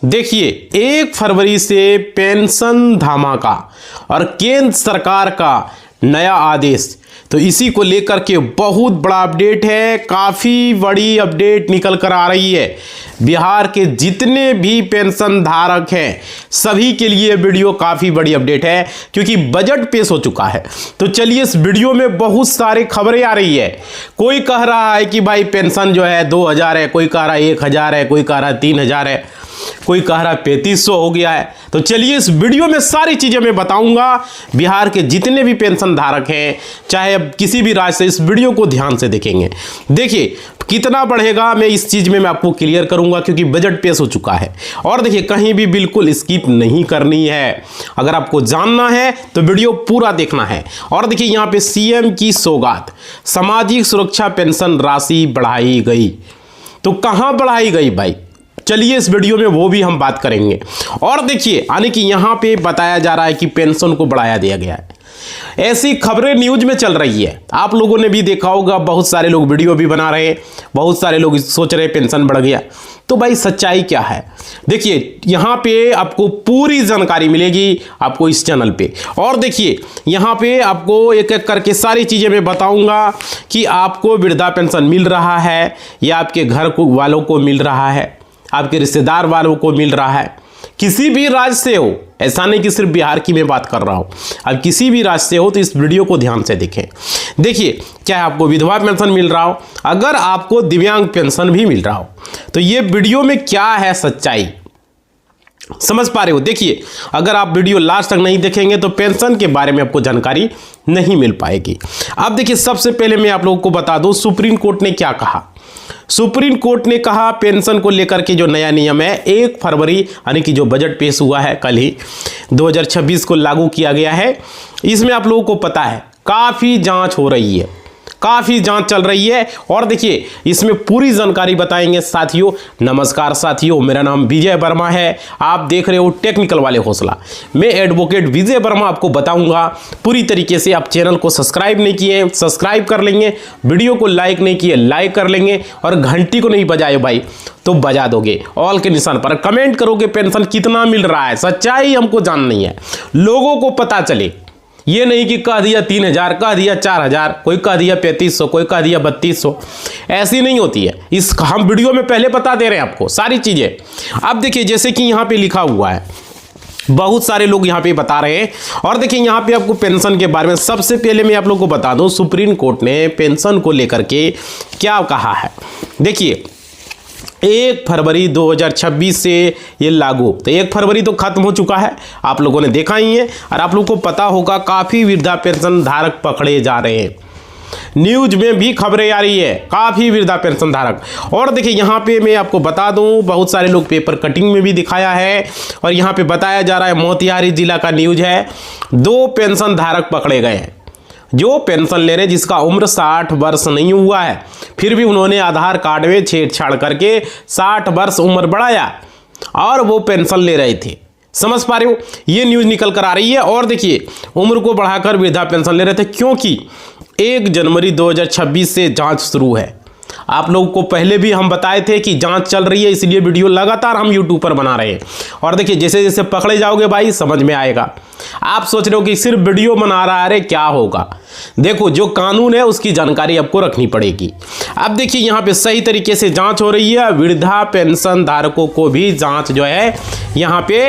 देखिए 1 फरवरी से पेंशन धमाका और केंद्र सरकार का नया आदेश, तो इसी को लेकर के बहुत बड़ा अपडेट है। काफ़ी बड़ी अपडेट निकल कर आ रही है। बिहार के जितने भी पेंशन धारक हैं सभी के लिए वीडियो काफ़ी बड़ी अपडेट है, क्योंकि बजट पेश हो चुका है। तो चलिए इस वीडियो में बहुत सारी खबरें आ रही है। कोई कह रहा है कि भाई पेंशन जो है 2000 है, कोई कह रहा है 1000 है, कोई कह रहा है 3000 है, कोई कह रहा है 3500 हो गया है। तो चलिए इस वीडियो में सारी चीजें मैं बताऊंगा। बिहार के जितने भी पेंशन धारक हैं, चाहे अब किसी भी राज्य से, इस वीडियो को ध्यान से देखेंगे। देखिए कितना बढ़ेगा, मैं इस चीज में मैं आपको क्लियर करूंगा, क्योंकि बजट पेश हो चुका है। और देखिए कहीं भी बिल्कुल स्किप नहीं करनी है। अगर आपको जानना है तो वीडियो पूरा देखना है। और देखिए यहाँ पे सीएम की सौगात, सामाजिक सुरक्षा पेंशन राशि बढ़ाई गई। तो कहां बढ़ाई गई भाई, चलिए इस वीडियो में वो भी हम बात करेंगे। और देखिए यानी कि यहाँ पे बताया जा रहा है कि पेंशन को बढ़ाया दिया गया है। ऐसी खबरें न्यूज में चल रही है, आप लोगों ने भी देखा होगा। बहुत सारे लोग वीडियो भी बना रहे हैं, बहुत सारे लोग सोच रहे पेंशन बढ़ गया। तो भाई सच्चाई क्या है, देखिए यहाँ पे आपको पूरी जानकारी मिलेगी आपको इस चैनल पे। और देखिए यहाँ पे आपको एक एक करके सारी चीज़ें मैं बताऊंगा कि आपको वृद्धा पेंशन मिल रहा है या आपके घर वालों को मिल रहा है, आपके रिश्तेदार वालों को मिल रहा है। किसी भी राज्य से हो, ऐसा नहीं कि सिर्फ बिहार की मैं बात कर रहा हूं, अब किसी भी राज्य से हो तो इस वीडियो को ध्यान से देखें। देखिए चाहे आपको विधवा पेंशन मिल रहा हो, अगर आपको दिव्यांग पेंशन भी मिल रहा हो, तो ये वीडियो में क्या है सच्चाई, समझ पा रहे हो। देखिए अगर आप वीडियो लास्ट तक नहीं देखेंगे तो पेंशन के बारे में आपको जानकारी नहीं मिल पाएगी। अब देखिए सबसे पहले मैं आप लोगों को बता दूं सुप्रीम कोर्ट ने क्या कहा। सुप्रीम कोर्ट ने कहा पेंशन को लेकर के जो नया नियम है 1 फरवरी यानी कि जो बजट पेश हुआ है कल ही 2026 को लागू किया गया है। इसमें आप लोगों को पता है काफ़ी जांच हो रही है, काफ़ी जांच चल रही है। और देखिए इसमें पूरी जानकारी बताएंगे साथियों। नमस्कार साथियों, मेरा नाम विजय वर्मा है, आप देख रहे हो टेक्निकल वाले हौसला। मैं एडवोकेट विजय वर्मा आपको बताऊंगा पूरी तरीके से। आप चैनल को सब्सक्राइब नहीं किए सब्सक्राइब कर लेंगे, वीडियो को लाइक नहीं किए लाइक कर लेंगे, और घंटी को नहीं बजाए भाई तो बजा दोगे ऑल के निशान पर। कमेंट करोगे पेंशन कितना मिल रहा है, सच्चाई हमको जाननी है, लोगों को पता चले। ये नहीं कि कह दिया 3000, कह दिया 4000, कोई कह दिया 3500, कोई कह दिया 3200, ऐसी नहीं होती है। इस हम वीडियो में पहले बता दे रहे हैं आपको सारी चीज़ें। अब देखिए जैसे कि यहाँ पे लिखा हुआ है, बहुत सारे लोग यहाँ पे बता रहे हैं। और देखिए यहाँ पे आपको पेंशन के बारे में सबसे पहले मैं आप लोगों को बता दूँ सुप्रीम कोर्ट ने पेंशन को लेकर के क्या कहा है। देखिए 1 फरवरी 2026 से ये लागू, तो 1 फरवरी तो खत्म हो चुका है, आप लोगों ने देखा ही है। और आप लोगों को पता होगा काफ़ी वृद्धा पेंशन धारक पकड़े जा रहे हैं, न्यूज में भी खबरें आ रही है काफ़ी वृद्धा पेंशन धारक। और देखिए यहाँ पे मैं आपको बता दूं बहुत सारे लोग पेपर कटिंग में भी दिखाया है, और यहाँ पे बताया जा रहा है मोतिहारी जिला का न्यूज है, 2 पेंशन धारक पकड़े गए हैं जो पेंशन ले रहे, जिसका उम्र 60 वर्ष नहीं हुआ है, फिर भी उन्होंने आधार कार्ड में छेड़छाड़ करके 60 वर्ष उम्र बढ़ाया और वो पेंशन ले रहे थे। समझ पा रहे हो, ये न्यूज़ निकल कर आ रही है। और देखिए उम्र को बढ़ाकर वृद्धा पेंशन ले रहे थे, क्योंकि 1 जनवरी 2026 से जांच शुरू है। आप लोगों को पहले भी हम बताए थे कि जांच चल रही है, इसलिए वीडियो लगातार हम यूट्यूब पर बना रहे हैं। और देखिए जैसे जैसे पकड़े जाओगे भाई समझ में आएगा। आप सोच रहे हो कि सिर्फ वीडियो बना रहा है, अरे क्या होगा, देखो जो कानून है उसकी जानकारी आपको रखनी पड़ेगी। अब देखिए यहाँ पे सही तरीके से जांच हो रही है, वृद्धा पेंशन धारकों को भी जांच जो है यहाँ पे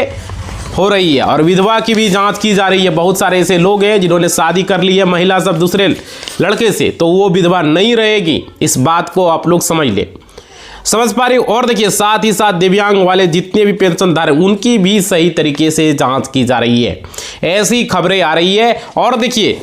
हो रही है, और विधवा की भी जांच की जा रही है। बहुत सारे ऐसे लोग हैं जिन्होंने शादी कर ली है महिला सब दूसरे लड़के से, तो वो विधवा नहीं रहेगी, इस बात को आप लोग समझ ले, समझ पा रहे हो। और देखिए साथ ही साथ दिव्यांग वाले जितने भी पेंशन धारक उनकी भी सही तरीके से जांच की जा रही है, ऐसी खबरें आ रही है। और देखिए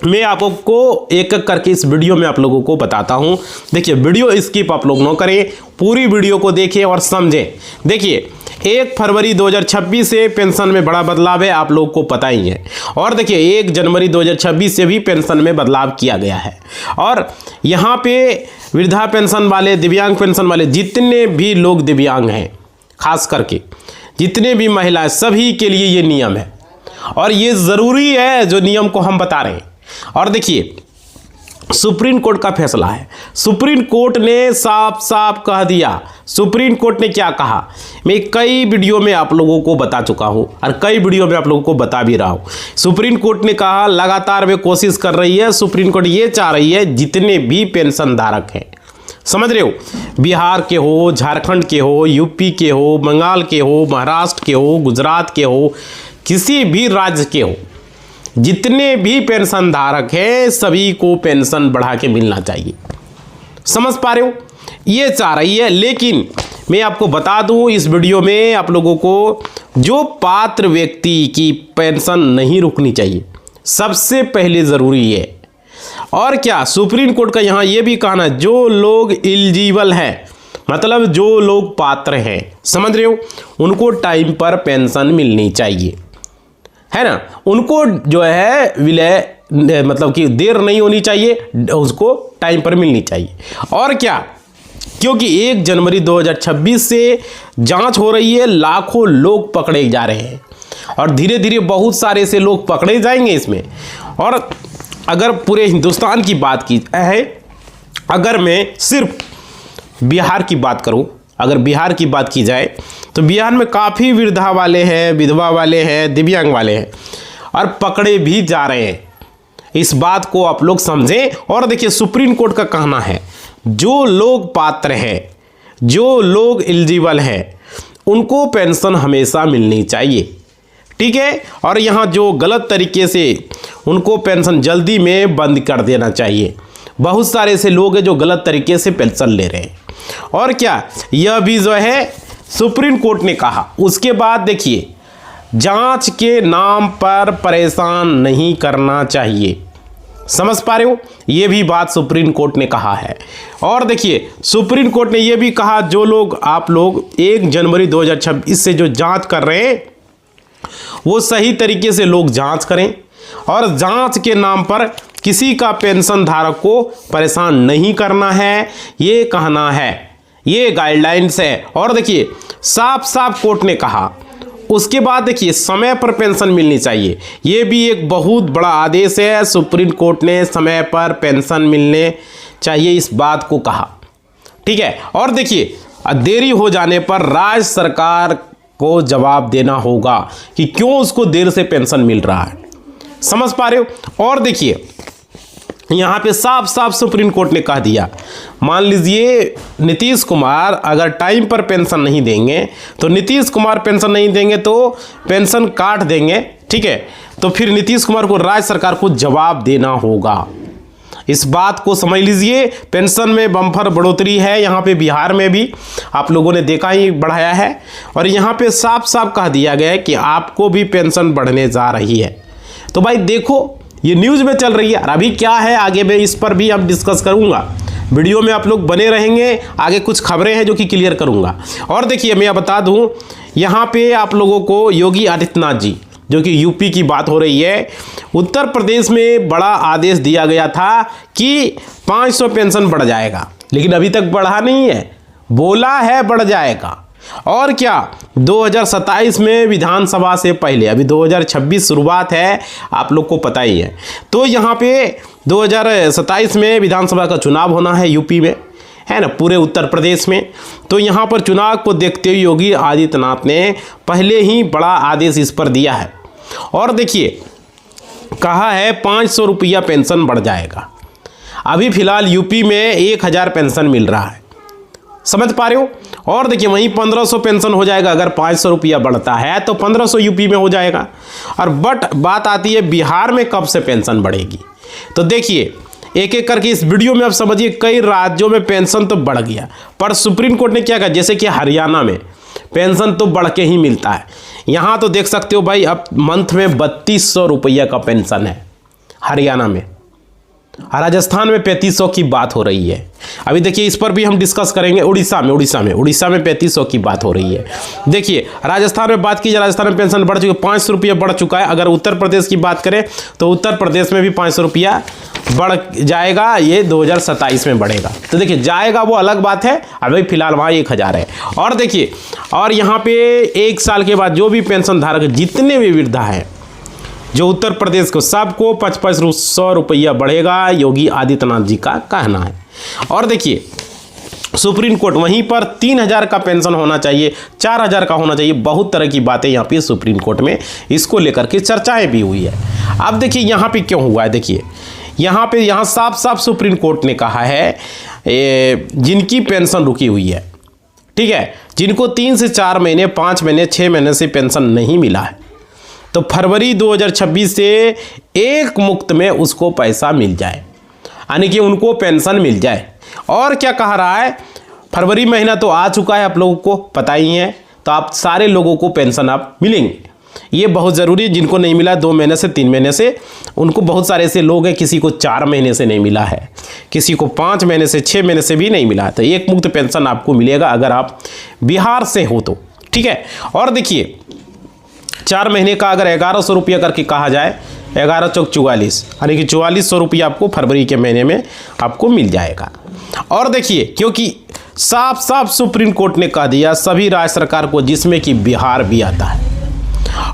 मैं आपको एक एक करके इस वीडियो में आप लोगों को बताता हूं। देखिए वीडियो स्किप आप लोग न करें, पूरी वीडियो को देखें और समझें। देखिए 1 फरवरी 2026 से पेंशन में बड़ा बदलाव है, आप लोगों को पता ही है। और देखिए 1 जनवरी 2026 से भी पेंशन में बदलाव किया गया है। और यहाँ पे वृद्धा पेंशन वाले, दिव्यांग पेंशन वाले, जितने भी लोग दिव्यांग हैं, खास करके जितने भी महिलाएं, सभी के लिए ये नियम है, और ये ज़रूरी है जो नियम को हम बता रहे हैं। और देखिए सुप्रीम कोर्ट का फैसला है, सुप्रीम कोर्ट ने साफ साफ कह दिया, सुप्रीम कोर्ट ने क्या कहा, मैं कई वीडियो में आप लोगों को बता चुका हूं और कई वीडियो में आप लोगों को बता भी रहा हूं। सुप्रीम कोर्ट ने कहा लगातार वे कोशिश कर रही है, सुप्रीम कोर्ट ये चाह रही है जितने भी पेंशन धारक हैं, समझ रहे हो, बिहार के हो, झारखंड के हो, यूपी के हो, बंगाल के हो, महाराष्ट्र के हो, गुजरात के हो, किसी भी राज्य के हो, जितने भी पेंशन धारक हैं सभी को पेंशन बढ़ा के मिलना चाहिए। समझ पा रहे हो, ये चाह रही है। लेकिन मैं आपको बता दूं इस वीडियो में आप लोगों को, जो पात्र व्यक्ति की पेंशन नहीं रुकनी चाहिए, सबसे पहले ज़रूरी है। और क्या सुप्रीम कोर्ट का यहाँ ये भी कहना, जो लोग एलिजिबल हैं, मतलब जो लोग पात्र हैं, समझ रहे हो, उनको टाइम पर पेंशन मिलनी चाहिए, है ना, उनको जो है विलय मतलब कि देर नहीं होनी चाहिए, उसको टाइम पर मिलनी चाहिए। और क्या, क्योंकि 1 जनवरी 2026 से जांच हो रही है, लाखों लोग पकड़े जा रहे हैं और धीरे धीरे बहुत सारे से लोग पकड़े जाएंगे इसमें। और अगर पूरे हिंदुस्तान की बात की है, अगर मैं सिर्फ बिहार की बात करूं, अगर बिहार की बात की जाए तो बिहार में काफ़ी वृद्धा वाले हैं, विधवा वाले हैं, दिव्यांग वाले हैं और पकड़े भी जा रहे हैं। इस बात को आप लोग समझें। और देखिए सुप्रीम कोर्ट का कहना है जो लोग पात्र हैं, जो लोग एलिजिबल हैं, उनको पेंशन हमेशा मिलनी चाहिए, ठीक है। और यहाँ जो गलत तरीके से उनको पेंशन जल्दी में बंद कर देना चाहिए। बहुत सारे ऐसे लोग हैं जो गलत तरीके से पेंशन ले रहे हैं। और क्या, यह भी जो है सुप्रीम कोर्ट ने कहा। उसके बाद देखिए, जांच के नाम पर परेशान नहीं करना चाहिए, समझ पा रहे हो, ये भी बात सुप्रीम कोर्ट ने कहा है। और देखिए सुप्रीम कोर्ट ने यह भी कहा, जो लोग आप लोग 1 जनवरी 2026 से जो जांच कर रहे हैं वो सही तरीके से लोग जांच करें और जांच के नाम पर किसी का पेंशन धारक को परेशान नहीं करना है, ये कहना है, ये गाइडलाइंस है। और देखिए साफ साफ कोर्ट ने कहा। उसके बाद देखिए समय पर पेंशन मिलनी चाहिए, ये भी एक बहुत बड़ा आदेश है। सुप्रीम कोर्ट ने समय पर पेंशन मिलने चाहिए इस बात को कहा, ठीक है। और देखिए देरी हो जाने पर राज्य सरकार को जवाब देना होगा कि क्यों उसको देर से पेंशन मिल रहा है, समझ पा रहे हो। और देखिए यहाँ पे साफ साफ सुप्रीम कोर्ट ने कह दिया, मान लीजिए नीतीश कुमार अगर टाइम पर पेंशन नहीं देंगे तो नीतीश कुमार पेंशन नहीं देंगे तो पेंशन काट देंगे, ठीक है। तो फिर नीतीश कुमार को राज्य सरकार को जवाब देना होगा। इस बात को समझ लीजिए। पेंशन में बम्पर बढ़ोतरी है, यहाँ पे बिहार में भी आप लोगों ने देखा ही बढ़ाया है। और यहाँ पे साफ साफ कह दिया गया है कि आपको भी पेंशन बढ़ने जा रही है। तो भाई देखो ये न्यूज़ में चल रही है। और अभी क्या है आगे मैं इस पर भी अब डिस्कस करूँगा, वीडियो में आप लोग बने रहेंगे, आगे कुछ खबरें हैं जो कि क्लियर करूँगा। और देखिए मैं बता दूँ, यहाँ पे आप लोगों को योगी आदित्यनाथ जी, जो कि यूपी की बात हो रही है, उत्तर प्रदेश में बड़ा आदेश दिया गया था कि 500 पेंशन बढ़ जाएगा, लेकिन अभी तक बढ़ा नहीं है, बोला है बढ़ जाएगा। और क्या 2027 में विधानसभा से पहले, अभी 2026 शुरुआत है, आप लोग को पता ही है, तो यहाँ पे 2027 में विधानसभा का चुनाव होना है यूपी में, है ना, पूरे उत्तर प्रदेश में। तो यहाँ पर चुनाव को देखते हुए योगी आदित्यनाथ ने पहले ही बड़ा आदेश इस पर दिया है। और देखिए कहा है 500 रुपया पेंशन बढ़ जाएगा। अभी फिलहाल यूपी में 1000 पेंशन मिल रहा है, समझ पा रहे हो। और देखिए वहीं 1500 पेंशन हो जाएगा, अगर 500 रुपया बढ़ता है तो 1500 यूपी में हो जाएगा। और बट बात आती है बिहार में कब से पेंशन बढ़ेगी। तो देखिए एक एक करके इस वीडियो में आप समझिए, कई राज्यों में पेंशन तो बढ़ गया, पर सुप्रीम कोर्ट ने क्या कहा, जैसे कि हरियाणा में पेंशन तो बढ़ के ही मिलता है। यहाँ तो देख सकते हो भाई, अब मंथ में 3200 रुपया का पेंशन है हरियाणा में, राजस्थान में 3500 की बात हो रही है। अभी देखिए इस पर भी हम डिस्कस करेंगे। उड़ीसा में 3500 की बात हो रही है। देखिए राजस्थान में बात की जाए, राजस्थान में पेंशन बढ़ चुकी है, 500 रुपया बढ़ चुका है। अगर उत्तर प्रदेश की बात करें तो उत्तर प्रदेश में भी 500 रुपया बढ़ जाएगा, ये 2027 में बढ़ेगा। तो देखिए जाएगा वो अलग बात है, अभी फिलहाल वहाँ 1000 है। और देखिए और यहाँ पे 1 साल के बाद जो भी पेंशन धारक जितने भी वृद्धा हैं जो उत्तर प्रदेश को, सबको 5500 रुपया बढ़ेगा, योगी आदित्यनाथ जी का कहना है। और देखिए सुप्रीम कोर्ट वहीं पर 3000 का पेंशन होना चाहिए, 4000 का होना चाहिए। बहुत तरह की बातें यहाँ पे सुप्रीम कोर्ट में इसको लेकर के चर्चाएं भी हुई है। अब देखिए यहाँ पे क्यों हुआ है, देखिए यहाँ साफ साफ सुप्रीम कोर्ट ने कहा है जिनकी पेंशन रुकी हुई है, ठीक है, जिनको 3 से 4 महीने, 5 महीने, 6 महीने से पेंशन नहीं मिला है, तो फरवरी 2026 से एक मुक्त में उसको पैसा मिल जाए, यानी कि उनको पेंशन मिल जाए। और क्या कह रहा है, फरवरी महीना तो आ चुका है, आप लोगों को पता ही है, तो आप सारे लोगों को पेंशन आप मिलेंगे। ये बहुत ज़रूरी है। जिनको नहीं मिला 2 महीने से, 3 महीने से, उनको बहुत सारे ऐसे लोग हैं, किसी को 4 महीने से नहीं मिला है, किसी को 5 महीने से, 6 महीने से भी नहीं मिला है। तो एक मुक्त पेंशन आपको मिलेगा अगर आप बिहार से हो तो, ठीक है। और देखिए 4 महीने का अगर 1100 रुपया करके कहा जाए, 11 चौक 44, यानी कि 4400 रुपया आपको फरवरी के महीने में आपको मिल जाएगा। और देखिए क्योंकि साफ साफ सुप्रीम कोर्ट ने कह दिया सभी राज्य सरकार को, जिसमें कि बिहार भी आता है,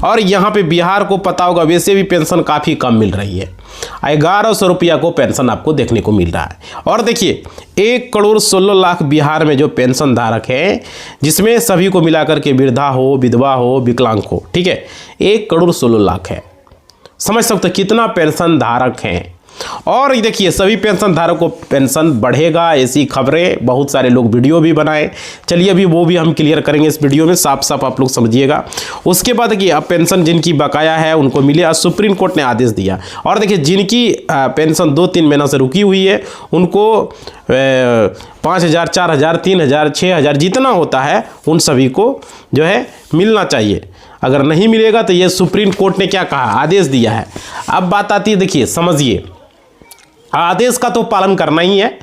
और यहाँ पे बिहार को पता होगा वैसे भी पेंशन काफ़ी कम मिल रही है, 1100 रुपया को पेंशन आपको देखने को मिल रहा है। और देखिए 1,16,00,000 बिहार में जो पेंशन धारक हैं, जिसमें सभी को मिलाकर के वृद्धा हो, विधवा हो, विकलांग हो, ठीक है, 1,16,00,000 है। समझ सकते कितना पेंशन धारक हैं। और देखिए सभी पेंशन धारक को पेंशन बढ़ेगा, ऐसी खबरें बहुत सारे लोग वीडियो भी बनाए, चलिए अभी वो भी हम क्लियर करेंगे इस वीडियो में, साफ साफ आप लोग समझिएगा। उसके बाद कि अब पेंशन जिनकी बकाया है उनको मिले, सुप्रीम कोर्ट ने आदेश दिया। और देखिए जिनकी पेंशन 2-3 महीना से रुकी हुई है उनको 5,000, 4,000, 3,000, 6,000 जितना होता है उन सभी को जो है मिलना चाहिए। अगर नहीं मिलेगा तो ये सुप्रीम कोर्ट ने क्या कहा, आदेश दिया है। अब बात आती है, देखिए समझिए, आदेश का तो पालन करना ही है,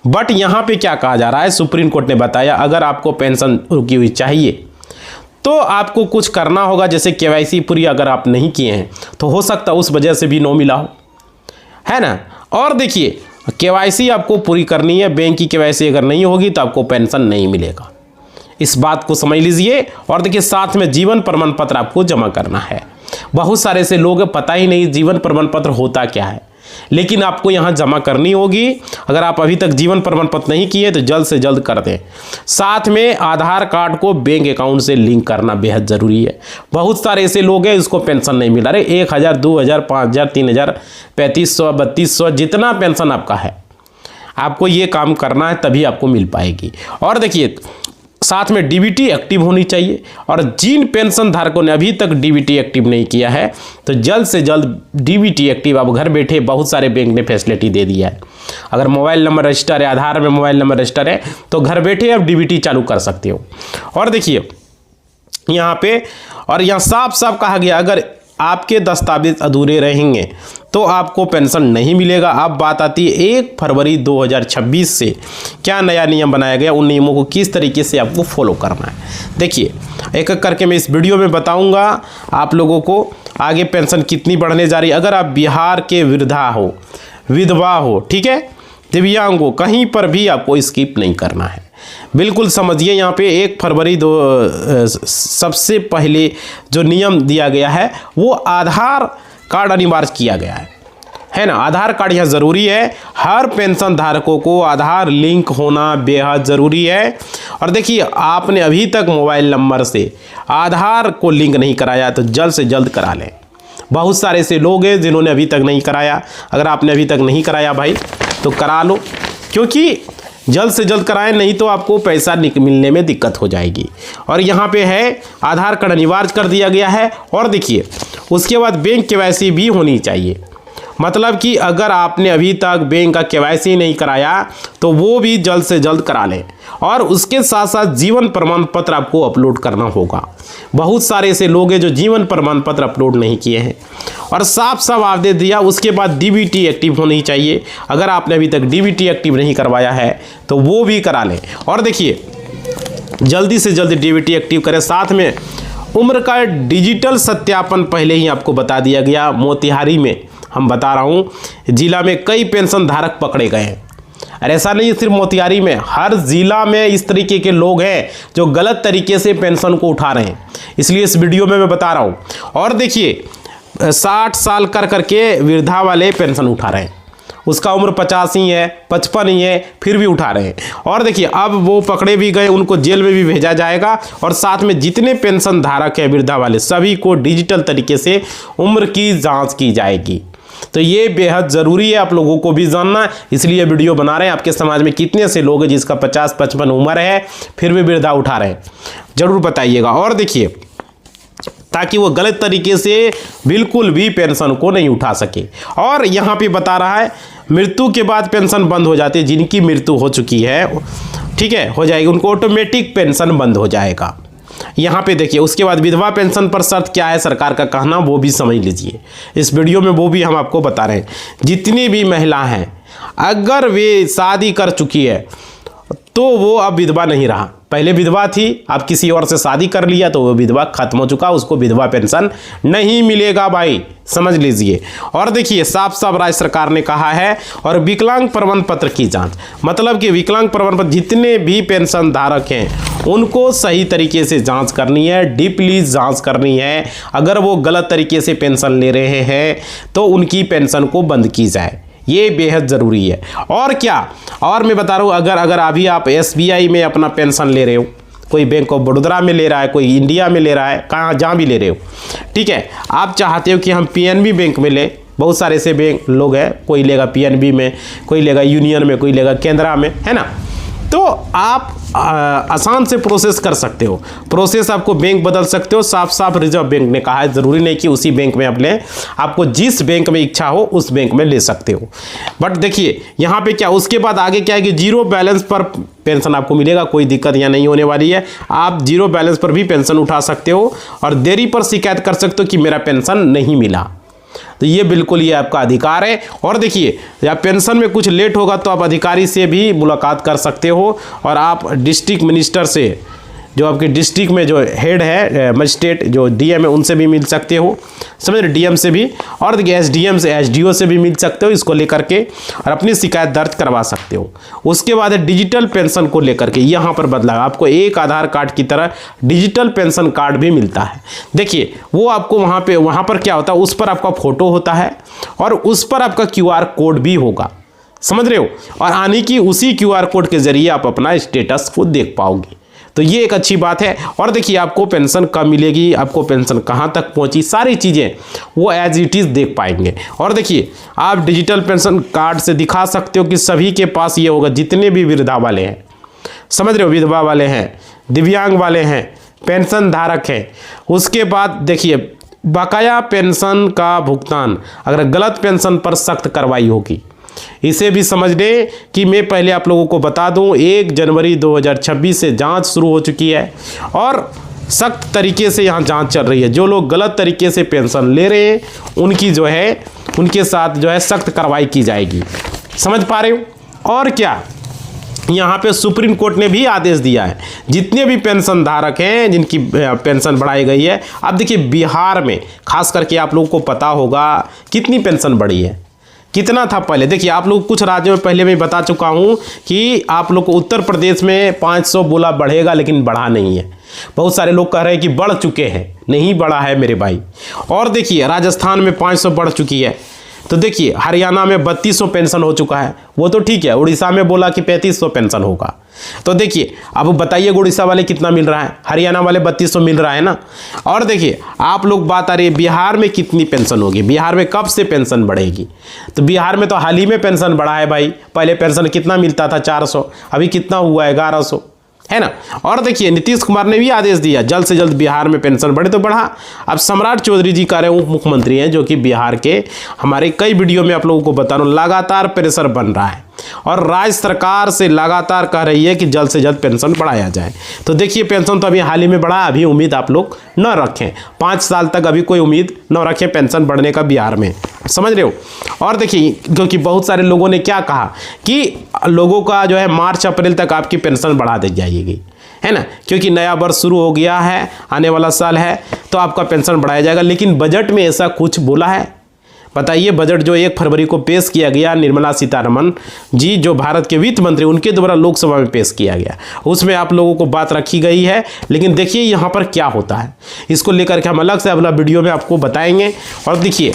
बट यहाँ पे क्या कहा जा रहा है, सुप्रीम कोर्ट ने बताया अगर आपको पेंशन रुकी हुई चाहिए तो आपको कुछ करना होगा, जैसे केवाईसी पूरी अगर आप नहीं किए हैं तो हो सकता है उस वजह से भी नो मिला हो, है ना। और देखिए केवाईसी आपको पूरी करनी है, बैंक की केवाईसी अगर नहीं होगी तो आपको पेंशन नहीं मिलेगा, इस बात को समझ लीजिए। और देखिए साथ में जीवन प्रमाण पत्र आपको जमा करना है। बहुत सारे ऐसे लोग पता ही नहीं जीवन प्रमाण पत्र होता क्या है, लेकिन आपको यहाँ जमा करनी होगी। अगर आप अभी तक जीवन प्रमाण पत्र नहीं किए तो जल्द से जल्द कर दें। साथ में आधार कार्ड को बैंक अकाउंट से लिंक करना बेहद ज़रूरी है। बहुत सारे ऐसे लोग हैं इसको पेंशन नहीं मिला, अरे 1,000, 2,000, 5,000, 3,000, 3,500, 3,200 जितना पेंशन आपका है, आपको ये काम करना है तभी आपको मिल पाएगी। और देखिए साथ में डीबीटी एक्टिव होनी चाहिए, और जिन पेंशन धारकों ने अभी तक डीबीटी एक्टिव नहीं किया है तो जल्द से जल्द डीबीटी एक्टिव, आप घर बैठे बहुत सारे बैंक ने फैसिलिटी दे दिया है। अगर मोबाइल नंबर रजिस्टर है, आधार में मोबाइल नंबर रजिस्टर है, तो घर बैठे आप डीबीटी चालू कर सकते हो। और देखिए यहाँ पे, और यहाँ साफ साफ कहा गया अगर आपके दस्तावेज अधूरे रहेंगे तो आपको पेंशन नहीं मिलेगा। अब बात आती है 1 फरवरी 2026 से क्या नया नियम बनाया गया, उन नियमों को किस तरीके से आपको फॉलो करना है। देखिए एक एक करके मैं इस वीडियो में बताऊंगा आप लोगों को आगे पेंशन कितनी बढ़ने जा रही है। अगर आप बिहार के वृद्धा हो, विधवा हो, ठीक है, दिव्यांग हो, कहीं पर भी आपको स्किप नहीं करना है। बिल्कुल समझिए यहाँ पे 1 फरवरी सबसे पहले जो नियम दिया गया है वो आधार कार्ड अनिवार्य किया गया है ना। आधार कार्ड यहाँ ज़रूरी है, हर पेंशन धारकों को आधार लिंक होना बेहद ज़रूरी है। और देखिए आपने अभी तक मोबाइल नंबर से आधार को लिंक नहीं कराया तो जल्द से जल्द करा लें। बहुत सारे ऐसे लोग हैं जिन्होंने अभी तक नहीं कराया, अगर आपने अभी तक नहीं कराया भाई तो करा लो, क्योंकि जल्द से जल्द कराएं, नहीं तो आपको पैसा मिलने में दिक्कत हो जाएगी। और यहाँ पे है आधार कार्ड अनिवार्य कर दिया गया है। और देखिए उसके बाद बैंक केवाईसी भी होनी चाहिए, मतलब कि अगर आपने अभी तक बैंक का केवाईसी नहीं कराया तो वो भी जल्द से जल्द करा लें। और उसके साथ साथ जीवन प्रमाण पत्र आपको अपलोड करना होगा। बहुत सारे ऐसे लोग हैं जो जीवन प्रमाण पत्र अपलोड नहीं किए हैं, और साफ साफ आदेश दिया। उसके बाद डीबीटी एक्टिव होनी चाहिए, अगर आपने अभी तक डीबीटी एक्टिव नहीं करवाया है तो वो भी करा लें। और देखिए जल्दी से जल्दी डीबीटी एक्टिव करें। साथ में उम्र का डिजिटल सत्यापन पहले ही आपको बता दिया गया। मोतिहारी में हम बता रहा हूँ, जिला में कई पेंशन धारक पकड़े गए हैं। और ऐसा नहीं सिर्फ मोतिहारी में, हर जिला में इस तरीके के लोग हैं जो गलत तरीके से पेंशन को उठा रहे हैं, इसलिए इस वीडियो में मैं बता रहा हूँ। और देखिए 60 साल कर करके वृद्धा वाले पेंशन उठा रहे हैं, उसका उम्र 50 ही है, 55 ही है, फिर भी उठा रहे हैं। और देखिए अब वो पकड़े भी गए, उनको जेल में भी भेजा जाएगा और साथ में जितने पेंशन धारक हैं वृद्धा वाले सभी को डिजिटल तरीके से उम्र की जांच की जाएगी। तो ये बेहद ज़रूरी है, आप लोगों को भी जानना, इसलिए वीडियो बना रहे हैं। आपके समाज में कितने ऐसे लोग हैं जिसका 50-55 उम्र है फिर भी वृद्धा उठा रहे हैं, जरूर बताइएगा। और देखिए ताकि वो गलत तरीके से बिल्कुल भी पेंशन को नहीं उठा सके। और यहाँ पे बता रहा है मृत्यु के बाद पेंशन बंद हो जाती है, जिनकी मृत्यु हो चुकी है, ठीक है, हो जाएगी, उनको ऑटोमेटिक पेंशन बंद हो जाएगा। यहाँ पे देखिए उसके बाद विधवा पेंशन पर शर्त क्या है सरकार का कहना, वो भी समझ लीजिए इस वीडियो में, वो भी हम आपको बता रहे हैं। जितनी भी महिला हैं अगर वे शादी कर चुकी है तो वो अब विधवा नहीं रहा, पहले विधवा थी, अब किसी और से शादी कर लिया तो वो विधवा खत्म हो चुका, उसको विधवा पेंशन नहीं मिलेगा भाई, समझ लीजिए। और देखिए साफ साफ राज्य सरकार ने कहा है। और विकलांग प्रमाण पत्र की जांच, मतलब कि विकलांग प्रमाण पत्र जितने भी पेंशन धारक हैं उनको सही तरीके से जांच करनी है, डीपली जांच करनी है। अगर वो गलत तरीके से पेंशन ले रहे हैं तो उनकी पेंशन को बंद की जाए, ये बेहद ज़रूरी है। और क्या, और मैं बता रहा हूँ अगर अभी आप SBI में अपना पेंशन ले रहे हो, कोई बैंक ऑफ बड़ौदा में ले रहा है, कोई इंडिया में ले रहा है, कहाँ जहाँ भी ले रहे हो, ठीक है, आप चाहते हो कि हम PNB बैंक में ले, बहुत सारे ऐसे बैंक लोग हैं, कोई लेगा PNB में, कोई लेगा यूनियन में, कोई लेगा केंद्रा में, है ना, तो आप आसान से प्रोसेस कर सकते हो, प्रोसेस आपको बैंक बदल सकते हो, साफ साफ रिजर्व बैंक ने कहा है, ज़रूरी नहीं कि उसी बैंक में आप लें, आपको जिस बैंक में इच्छा हो उस बैंक में ले सकते हो। बट देखिए यहाँ पे क्या, उसके बाद आगे क्या है कि जीरो बैलेंस पर पेंशन आपको मिलेगा, कोई दिक्कत यहाँ नहीं होने वाली है, आप जीरो बैलेंस पर भी पेंशन उठा सकते हो और देरी पर शिकायत कर सकते हो कि मेरा पेंशन नहीं मिला, तो ये बिल्कुल ये आपका अधिकार है। और देखिए या पेंशन में कुछ लेट होगा तो आप अधिकारी से भी मुलाकात कर सकते हो और आप डिस्ट्रिक्ट मिनिस्टर से, जो आपके डिस्ट्रिक्ट में जो हेड है मजिस्ट्रेट जो DM है उनसे भी मिल सकते हो, समझ रहे, DM से भी, और देखिए SDM से SDO से भी मिल सकते हो इसको लेकर के और अपनी शिकायत दर्ज करवा सकते हो। उसके बाद है डिजिटल पेंशन को लेकर के, यहाँ पर बदलाव, आपको एक आधार कार्ड की तरह डिजिटल पेंशन कार्ड भी मिलता है। देखिए वो आपको वहाँ पर क्या होता है, उस पर आपका फोटो होता है और उस पर आपका QR कोड भी होगा, समझ रहे हो, और आने की उसी QR कोड के जरिए आप अपना स्टेटस को देख पाओगे, तो ये एक अच्छी बात है। और देखिए आपको पेंशन कब मिलेगी, आपको पेंशन कहाँ तक पहुँची, सारी चीज़ें वो एज इट इज़ देख पाएंगे। और देखिए आप डिजिटल पेंशन कार्ड से दिखा सकते हो कि सभी के पास ये होगा, जितने भी वृद्धा वाले हैं, समझ रहे हो, विधवा वाले हैं, दिव्यांग वाले हैं, पेंशन धारक हैं। उसके बाद देखिए बकाया पेंशन का भुगतान, अगर गलत पेंशन पर सख्त कार्रवाई होगी, इसे भी समझ लें कि मैं पहले आप लोगों को बता दूं 1 जनवरी 2026 से जांच शुरू हो चुकी है और सख्त तरीके से यहाँ जांच चल रही है। जो लोग गलत तरीके से पेंशन ले रहे हैं उनकी जो है, उनके साथ जो है सख्त कार्रवाई की जाएगी, समझ पा रहे हो। और क्या, यहाँ पे सुप्रीम कोर्ट ने भी आदेश दिया है, जितने भी पेंशन धारक हैं जिनकी पेंशन बढ़ाई गई है, अब देखिए बिहार में खास करके आप लोगों को पता होगा कितनी पेंशन बढ़ी है, कितना था पहले। देखिए आप लोग कुछ राज्यों में पहले मैं बता चुका हूँ कि आप लोग को उत्तर प्रदेश में 500 बोला बढ़ेगा, लेकिन बढ़ा नहीं है। बहुत सारे लोग कह रहे हैं कि बढ़ चुके हैं, नहीं बढ़ा है मेरे भाई। और देखिए राजस्थान में 500 बढ़ चुकी है, तो देखिए हरियाणा में 3200 पेंशन हो चुका है, वो तो ठीक है। उड़ीसा में बोला कि 3500 पेंशन होगा, तो देखिए अब बताइए उड़ीसा वाले कितना मिल रहा है, हरियाणा वाले 3200 मिल रहा है ना। और देखिए आप लोग बात आ रही है बिहार में कितनी पेंशन होगी, बिहार में कब से पेंशन बढ़ेगी, तो बिहार में तो हाल ही में पेंशन बढ़ा है भाई। पहले पेंशन कितना मिलता था, 400, अभी कितना हुआ है, 1100, है ना। और देखिए नीतीश कुमार ने भी आदेश दिया जल्द से जल्द बिहार में पेंशन बढ़े, तो बढ़ा। अब सम्राट चौधरी जी कह रहे उप मुख्यमंत्री हैं, जो कि बिहार के, हमारे कई वीडियो में आप लोगों को बता रहा हूँ, लगातार प्रेशर बन रहा है और राज्य सरकार से लगातार कह रही है कि जल्द से जल्द पेंशन बढ़ाया जाए। तो देखिए पेंशन तो अभी हाल ही में बढ़ा, अभी उम्मीद आप लोग न रखें, 5 साल तक अभी कोई उम्मीद न रखें पेंशन बढ़ने का बिहार में, समझ रहे हो। और देखिए क्योंकि बहुत सारे लोगों ने क्या कहा कि लोगों का जो है मार्च अप्रैल तक आपकी पेंशन बढ़ा दी जाएगी, है ना, क्योंकि नया वर्ष शुरू हो गया है, आने वाला साल है, तो आपका पेंशन बढ़ाया जाएगा। लेकिन बजट में ऐसा कुछ बोला है, बताइए। बजट जो 1 फरवरी को पेश किया गया, निर्मला सीतारमण जी जो भारत के वित्त मंत्री, उनके द्वारा लोकसभा में पेश किया गया, उसमें आप लोगों को बात रखी गई है। लेकिन देखिए यहाँ पर क्या होता है, इसको लेकर के हम अलग से अगला वीडियो में आपको बताएंगे। और देखिए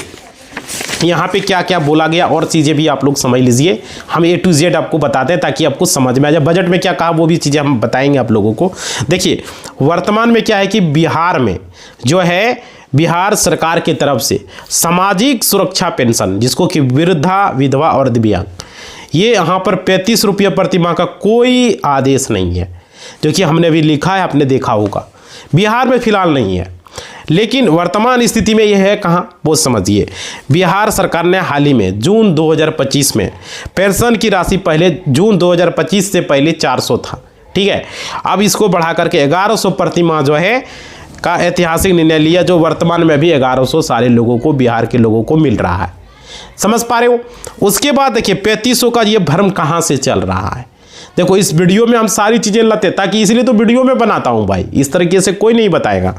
यहाँ पे क्या क्या बोला गया और चीज़ें भी आप लोग समझ लीजिए। हम A to Z आपको बताते हैं ताकि आपको समझ में आ जाए। बजट में क्या कहा वो भी चीज़ें हम बताएंगे आप लोगों को। देखिए वर्तमान में क्या है कि बिहार में जो है बिहार सरकार की तरफ से सामाजिक सुरक्षा पेंशन, जिसको कि वृद्धा, विधवा और दिव्यांग, ये यहाँ पर 35 रुपये प्रति माह का कोई आदेश नहीं है, जो कि हमने अभी लिखा है, आपने देखा होगा। बिहार में फिलहाल नहीं है, लेकिन वर्तमान स्थिति में यह है कहाँ वो समझिए। बिहार सरकार ने हाल ही में जून 2025 में पेंशन की राशि पहले जून 2025 से पहले 400 था, ठीक है। अब इसको बढ़ा करके 1100 प्रति माह जो है का ऐतिहासिक निर्णय लिया, जो वर्तमान में भी 1100 सारे लोगों को, बिहार के लोगों को मिल रहा है। समझ पा रहे हो। उसके बाद देखिए 3500 का ये भ्रम कहाँ से चल रहा है। देखो इस वीडियो में हम सारी चीज़ें लाते, ताकि इसलिए तो वीडियो में बनाता हूँ भाई, इस तरीके से कोई नहीं बताएगा।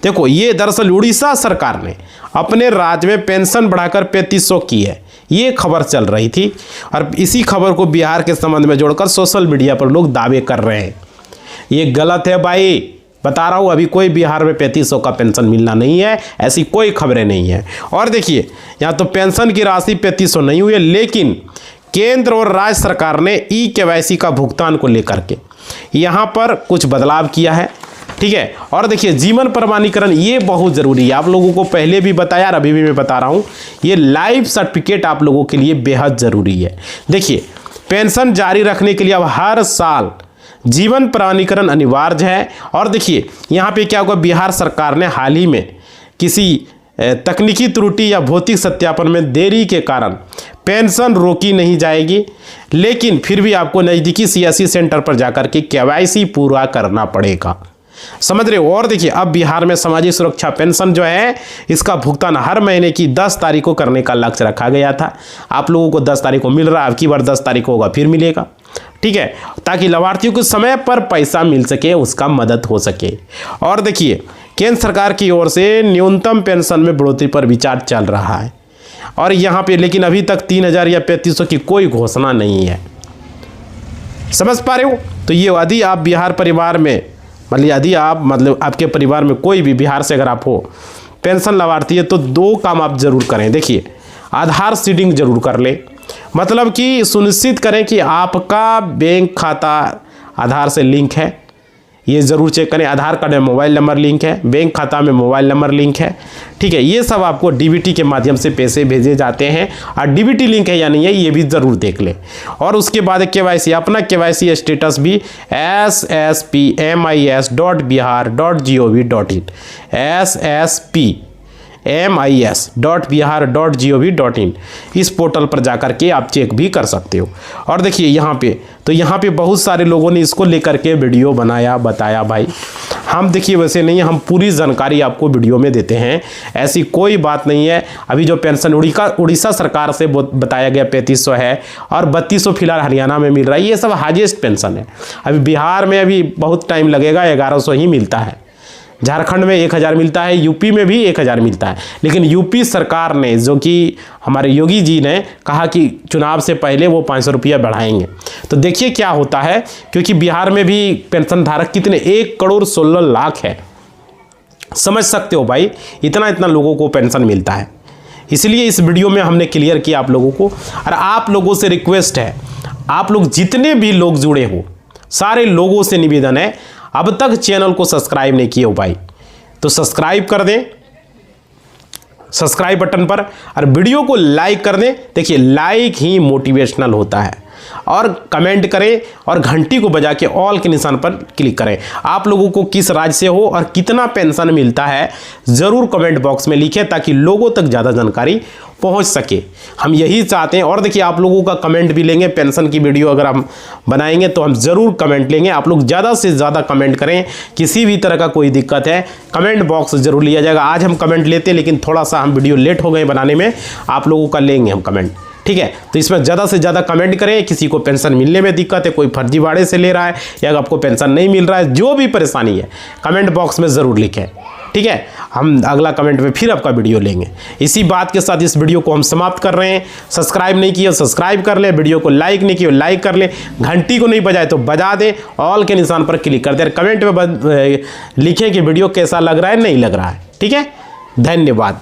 देखो ये दरअसल उड़ीसा सरकार ने अपने राज्य में पेंशन बढ़ाकर 3500 की है, ये खबर चल रही थी। और इसी खबर को बिहार के संबंध में जोड़कर सोशल मीडिया पर लोग दावे कर रहे हैं। ये गलत है भाई, बता रहा हूँ। अभी कोई बिहार में 3500 का पेंशन मिलना नहीं है, ऐसी कोई खबरें नहीं है। और देखिए यहाँ तो पेंशन की राशि 3500 नहीं हुई है, लेकिन केंद्र और राज्य सरकार ने ई-केवाईसी का भुगतान को लेकर के यहाँ पर कुछ बदलाव किया है, ठीक है। और देखिए जीवन प्रमाणीकरण ये बहुत ज़रूरी है, आप लोगों को पहले भी बताया और अभी भी मैं बता रहा हूँ, ये लाइफ सर्टिफिकेट आप लोगों के लिए बेहद ज़रूरी है। देखिए पेंशन जारी रखने के लिए अब हर साल जीवन प्रमाणीकरण अनिवार्य है। और देखिए यहाँ पे क्या होगा, बिहार सरकार ने हाल ही में किसी तकनीकी त्रुटि या भौतिक सत्यापन में देरी के कारण पेंशन रोकी नहीं जाएगी, लेकिन फिर भी आपको नज़दीकी सीएससी सेंटर पर जाकर के केवाईसी पूरा करना पड़ेगा। समझ रहे हो। और देखिए अब बिहार में सामाजिक सुरक्षा पेंशन जो है इसका भुगतान हर महीने की 10 तारीख को करने का लक्ष्य रखा गया था। आप लोगों को 10 तारीख को मिल रहा है, अब की बार 10 तारीख को होगा फिर मिलेगा, ठीक है, ताकि लाभार्थियों को समय पर पैसा मिल सके, उसका मदद हो सके। और देखिए केंद्र सरकार की ओर से न्यूनतम पेंशन में बढ़ोतरी पर विचार चल रहा है, और यहाँ पे लेकिन अभी तक 3000 या 3500 की कोई घोषणा नहीं है। समझ पा रहे हो। तो ये यदि आप बिहार परिवार में यदि आप आपके परिवार में कोई भी बिहार से अगर आप हो पेंशन लाभार्थी है, तो 2 काम आप जरूर करें। देखिए आधार सीडिंग जरूर कर ले, मतलब कि सुनिश्चित करें कि आपका बैंक खाता आधार से लिंक है, ये ज़रूर चेक करें। आधार कार्ड में मोबाइल नंबर लिंक है, बैंक खाता में मोबाइल नंबर लिंक है, ठीक है। ये सब आपको डीबीटी के माध्यम से पैसे भेजे जाते हैं, और डीबीटी लिंक है या नहीं है ये भी ज़रूर देख लें। और उसके बाद केवाईसी, अपना केवाईसी स्टेटस भी ssPMIS.bihar.gov.in ssPMIS.bihar.gov.in इस पोर्टल पर जाकर के आप चेक भी कर सकते हो। और देखिए यहाँ पे बहुत सारे लोगों ने इसको लेकर के वीडियो बनाया, बताया भाई। हम देखिए वैसे नहीं, हम पूरी जानकारी आपको वीडियो में देते हैं, ऐसी कोई बात नहीं है। अभी जो पेंशन उड़ीसा सरकार से बताया गया 3500 है, और 3200 फिलहाल हरियाणा में मिल रहा है, ये सब हाईएस्ट पेंशन है। अभी बिहार में अभी बहुत टाइम लगेगा, 1100 ही मिलता है। झारखंड में 1000 मिलता है, यूपी में भी 1000 मिलता है। लेकिन यूपी सरकार ने, जो कि हमारे योगी जी ने कहा कि चुनाव से पहले वो 500 रुपया बढ़ाएंगे, तो देखिए क्या होता है। क्योंकि बिहार में भी पेंशन धारक कितने 1,16,00,000 है। समझ सकते हो भाई, इतना लोगों को पेंशन मिलता है। इसलिए इस वीडियो में हमने क्लियर किया आप लोगों को। और आप लोगों से रिक्वेस्ट है, आप लोग जितने भी लोग जुड़े हो सारे लोगों से निवेदन है, अब तक चैनल को सब्सक्राइब नहीं किए हो भाई तो सब्सक्राइब कर दें, सब्सक्राइब बटन पर, और वीडियो को लाइक कर दें। देखिए लाइक ही मोटिवेशनल होता है। और कमेंट करें और घंटी को बजा के ऑल के निशान पर क्लिक करें। आप लोगों को किस राज्य से हो और कितना पेंशन मिलता है ज़रूर कमेंट बॉक्स में लिखें, ताकि लोगों तक ज़्यादा जानकारी पहुंच सके। हम यही चाहते हैं। और देखिए आप लोगों का कमेंट भी लेंगे, पेंशन की वीडियो अगर हम बनाएंगे तो हम ज़रूर कमेंट लेंगे। आप लोग ज़्यादा से ज़्यादा कमेंट करें, किसी भी तरह का कोई दिक्कत है कमेंट बॉक्स ज़रूर लिया जाएगा। आज हम कमेंट लेते, लेकिन थोड़ा सा हम वीडियो लेट हो गए बनाने में, आप लोगों का लेंगे हम कमेंट, ठीक है। तो इसमें ज़्यादा से ज़्यादा कमेंट करें। किसी को पेंशन मिलने में दिक्कत है, कोई फर्जीवाड़े से ले रहा है, या आपको पेंशन नहीं मिल रहा है, जो भी परेशानी है कमेंट बॉक्स में ज़रूर लिखें, ठीक है। हम अगला कमेंट में फिर आपका वीडियो लेंगे। इसी बात के साथ इस वीडियो को हम समाप्त कर रहे हैं। सब्सक्राइब नहीं किया सब्सक्राइब कर ले, वीडियो को लाइक नहीं किया लाइक कर ले, घंटी को नहीं बजाए तो बजा दे, ऑल के निशान पर क्लिक कर दे, कमेंट में लिखें कि वीडियो कैसा लग रहा है, नहीं लग रहा है, ठीक है। धन्यवाद।